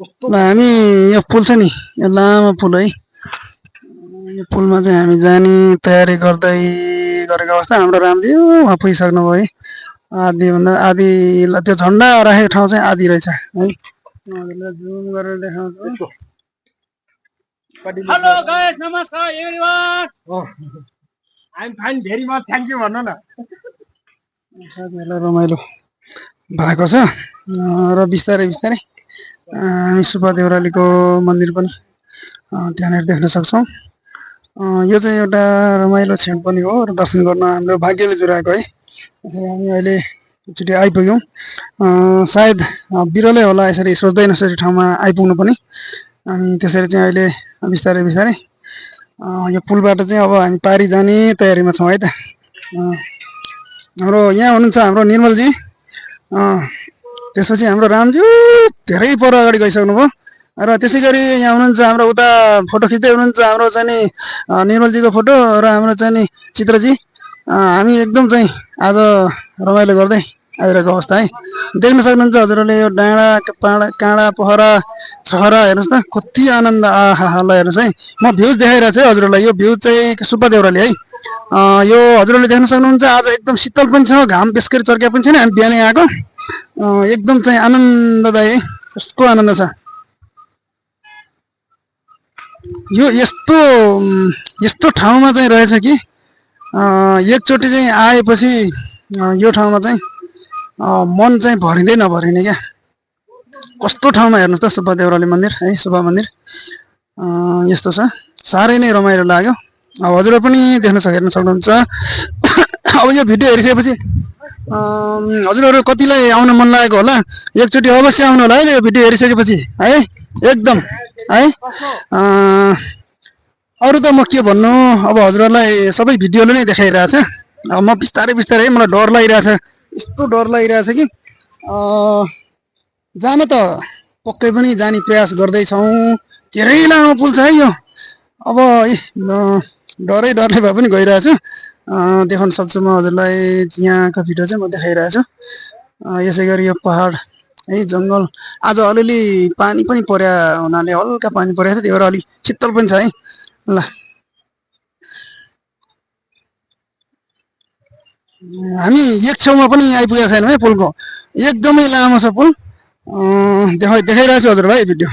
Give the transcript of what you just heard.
ल हामी यो पुल छ नि यो लामो पुल है यो पुलमा चाहिँ हामी जाने तयारी गर्दै गरेको अवस्था हाम्रो रामजी उहाँ पुगिसक्नु भयो है आधीभन्दा आधी त्यो झन्डा राखेको ठाउँ चाहिँ आधी रहेछ है जुम गरेर देखाउँछु हेलो गाइस नमस्कार everyone I am fine very much thank you भन्नु न साथीहरूलाई रमाइलो भएको छ र बिस्तारै बिस्तारै हामी सुब्बा देउरालीको मन्दिर पनि त्यहाँनिर देख्न सक्छौँ यो चाहिँ एउटा रमाइलो क्षण पनि हो र दर्शन गर्न हाम्रो भाग्यले जुराएको है त्यसरी हामी अहिले एकचोटि आइपुग्यौँ सायद बिरलै होला यसरी सोच्दै नसोचेको ठाउँमा आइपुग्नु पनि अनि त्यसरी चाहिँ अहिले बिस्तारै बिस्तारै यो पुलबाट चाहिँ अब हामी पारी जाने तयारीमा छौँ है त हाम्रो यहाँ हुनुहुन्छ हाम्रो निर्मलजी त्यसपछि हाम्रो रामज्यू धेरै पर अगाडि गइसक्नु भयो र त्यसै गरी यहाँ हुनुहुन्छ हाम्रो उता फोटो खिच्दै हुनुहुन्छ हाम्रो चाहिँ नि निर्मलजीको फोटो र हाम्रो चाहिँ नि चित्रजी हामी एकदम चाहिँ आज रमाइलो गर्दै आइरहेको अवस्था है देख्न सक्नुहुन्छ हजुरहरूले यो डाँडा काँडा पोखरा छहरा हेर्नुहोस् त कति आनन्द आहा ल हेर्नुहोस् है म भ्युज देखाइरहेको छु है हजुरहरूलाई यो भ्यू चाहिँ सुब्बा देउराली है यो हजुरहरूले देख्न सक्नुहुन्छ आज एकदम शीतल पनि छ घाम बेसरी चर्किया पनि छैन हामी बिहानै आएको एकदम चाहिँ आनन्ददायी कस्तो आनन्द छ यो यस्तो यस्तो ठाउँमा चाहिँ रहेछ कि एकचोटि चाहिँ आएपछि यो ठाउँमा चाहिँ मन चाहिँ भरिँदै नभरिने क्या कस्तो ठाउँमा हेर्नुहोस् त सुब्बा देउराली मन्दिर है सुब्बा मन्दिर यस्तो छ साह्रै नै रमाइलो लाग्यो अब हजुर पनि हेर्न सक्नुहुन्छ अब यो भिडियो हेरिसकेपछि हजुरहरू कतिलाई आउन मन लागेको होला एकचोटि अवश्य आउनु होला है यो भिडियो हेरिसकेपछि है एकदम है अरू त म के भन्नु अब हजुरहरूलाई सबै भिडियोले नै देखाइरहेछ म बिस्तारै बिस्तारै मलाई डर लागिरहेछ यस्तो डर लागिरहेछ कि जान त पक्कै पनि जाने प्रयास गर्दैछौँ धेरै लामो पुल छ है यो अब डरै डरले भए पनि गइरहेछु देखाउन सक्छु म हजुरलाई यहाँको भिडियो चाहिँ म देखाइरहेछु यसै गरी यो पहाड है जङ्गल आज अलिअलि पानी पनि पर्या हुनाले हल्का पानी परेको थियो त्यही भएर अलिक शीतल पनि छ है ल हामी एक छेउमा पनि आइपुगेका छैनौँ है पुलको एकदमै लामो छ पुल देखाइरहेछु हजुरलाई भिडियो